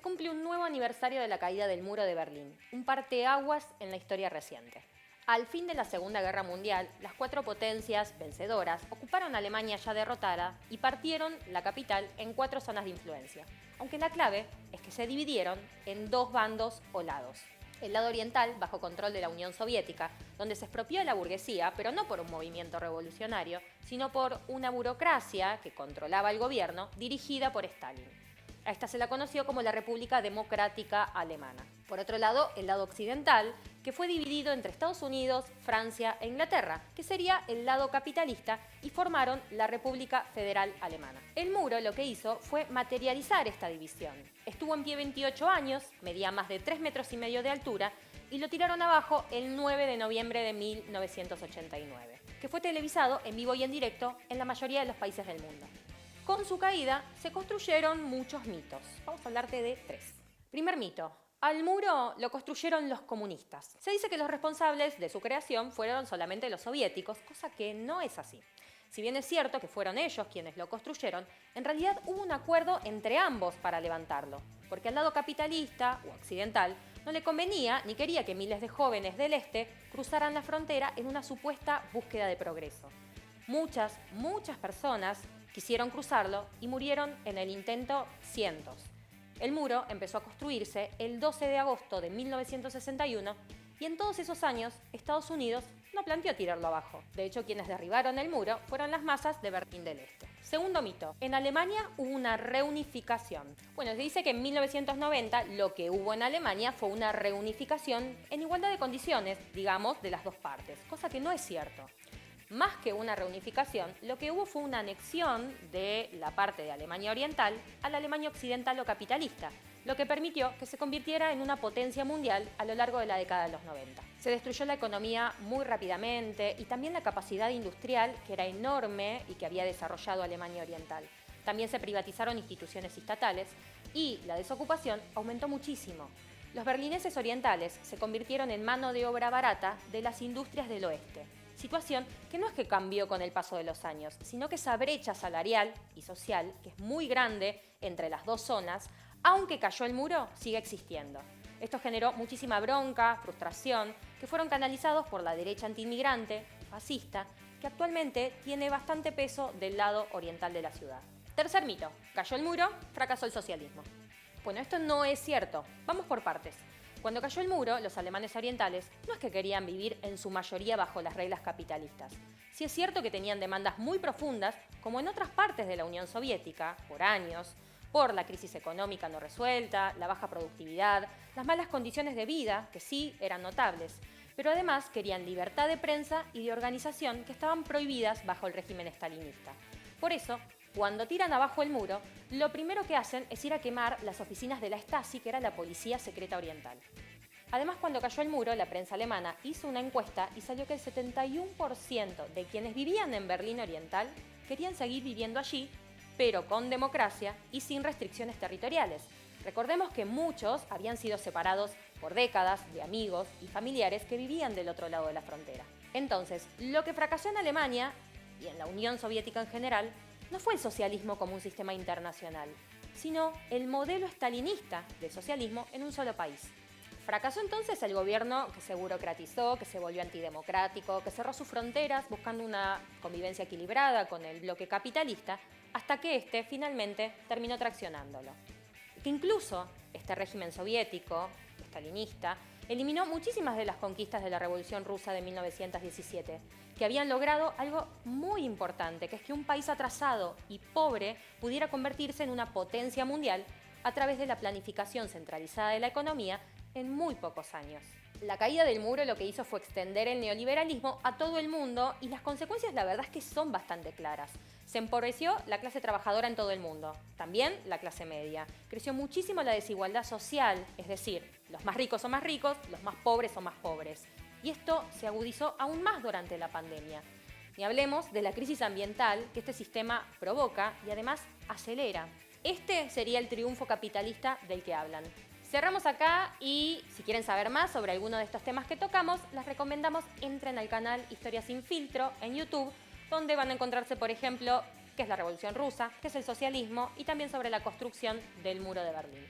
se cumple un nuevo aniversario de la caída del muro de Berlín, un parteaguas en la historia reciente. Al fin de la Segunda Guerra Mundial, las cuatro potencias vencedoras ocuparon Alemania ya derrotada y partieron la capital en 4 zonas de influencia, aunque la clave es que se dividieron en 2 bandos o lados. El lado oriental, bajo control de la Unión Soviética, donde se expropió a la burguesía, pero no por un movimiento revolucionario, sino por una burocracia que controlaba el gobierno, dirigida por Stalin. A esta se la conoció como la República Democrática Alemana. Por otro lado, el lado occidental, que fue dividido entre Estados Unidos, Francia e Inglaterra, que sería el lado capitalista, y formaron la República Federal Alemana. El muro lo que hizo fue materializar esta división. Estuvo en pie 28 años, medía más de 3,5 metros de altura, y lo tiraron abajo el 9 de noviembre de 1989, que fue televisado en vivo y en directo en la mayoría de los países del mundo. Con su caída se construyeron muchos mitos. Vamos a hablarte de 3. Primer mito. Al muro lo construyeron los comunistas. Se dice que los responsables de su creación fueron solamente los soviéticos, cosa que no es así. Si bien es cierto que fueron ellos quienes lo construyeron, en realidad hubo un acuerdo entre ambos para levantarlo, porque al lado capitalista o occidental no le convenía ni quería que miles de jóvenes del este cruzaran la frontera en una supuesta búsqueda de progreso. Muchas personas quisieron cruzarlo y murieron en el intento cientos. El muro empezó a construirse el 12 de agosto de 1961 y en todos esos años Estados Unidos no planteó tirarlo abajo. De hecho, quienes derribaron el muro fueron las masas de Berlín del Este. Segundo mito. En Alemania hubo una reunificación. Bueno, se dice que en 1990 lo que hubo en Alemania fue una reunificación en igualdad de condiciones, digamos, de las dos partes, cosa que no es cierto. Más que una reunificación, lo que hubo fue una anexión de la parte de Alemania Oriental a la Alemania Occidental o capitalista, lo que permitió que se convirtiera en una potencia mundial a lo largo de la década de los 90. Se destruyó la economía muy rápidamente y también la capacidad industrial, que era enorme y que había desarrollado Alemania Oriental. También se privatizaron instituciones estatales y la desocupación aumentó muchísimo. Los berlineses orientales se convirtieron en mano de obra barata de las industrias del oeste. Situación que no es que cambió con el paso de los años, sino que esa brecha salarial y social, que es muy grande entre las dos zonas, aunque cayó el muro, sigue existiendo. Esto generó muchísima bronca, frustración, que fueron canalizados por la derecha antiinmigrante, fascista, que actualmente tiene bastante peso del lado oriental de la ciudad. Tercer mito. Cayó el muro, fracasó el socialismo. Bueno, esto no es cierto. Vamos por partes. Cuando cayó el muro, los alemanes orientales no es que querían vivir en su mayoría bajo las reglas capitalistas. Sí es cierto que tenían demandas muy profundas, como en otras partes de la Unión Soviética, por años, por la crisis económica no resuelta, la baja productividad, las malas condiciones de vida, que sí eran notables, pero además querían libertad de prensa y de organización que estaban prohibidas bajo el régimen estalinista. Por eso, cuando tiran abajo el muro, lo primero que hacen es ir a quemar las oficinas de la Stasi, que era la policía secreta oriental. Además, cuando cayó el muro, la prensa alemana hizo una encuesta y salió que el 71% de quienes vivían en Berlín Oriental querían seguir viviendo allí, pero con democracia y sin restricciones territoriales. Recordemos que muchos habían sido separados por décadas de amigos y familiares que vivían del otro lado de la frontera. Entonces, lo que fracasó en Alemania y en la Unión Soviética en general no fue el socialismo como un sistema internacional, sino el modelo estalinista de socialismo en un solo país. Fracasó entonces el gobierno que se burocratizó, que se volvió antidemocrático, que cerró sus fronteras buscando una convivencia equilibrada con el bloque capitalista, hasta que este finalmente terminó traccionándolo. Que incluso este régimen soviético, estalinista, eliminó muchísimas de las conquistas de la Revolución Rusa de 1917, que habían logrado algo muy importante, que es que un país atrasado y pobre pudiera convertirse en una potencia mundial a través de la planificación centralizada de la economía en muy pocos años. La caída del muro lo que hizo fue extender el neoliberalismo a todo el mundo y las consecuencias la verdad es que son bastante claras. Se empobreció la clase trabajadora en todo el mundo, también la clase media. Creció muchísimo la desigualdad social, es decir, los más ricos son más ricos, los más pobres son más pobres. Y esto se agudizó aún más durante la pandemia. Ni hablemos de la crisis ambiental que este sistema provoca y además acelera. Este sería el triunfo capitalista del que hablan. Cerramos acá y si quieren saber más sobre alguno de estos temas que tocamos, les recomendamos entren al canal Historia sin filtro en YouTube, donde van a encontrarse, por ejemplo, qué es la Revolución Rusa, qué es el socialismo y también sobre la construcción del Muro de Berlín.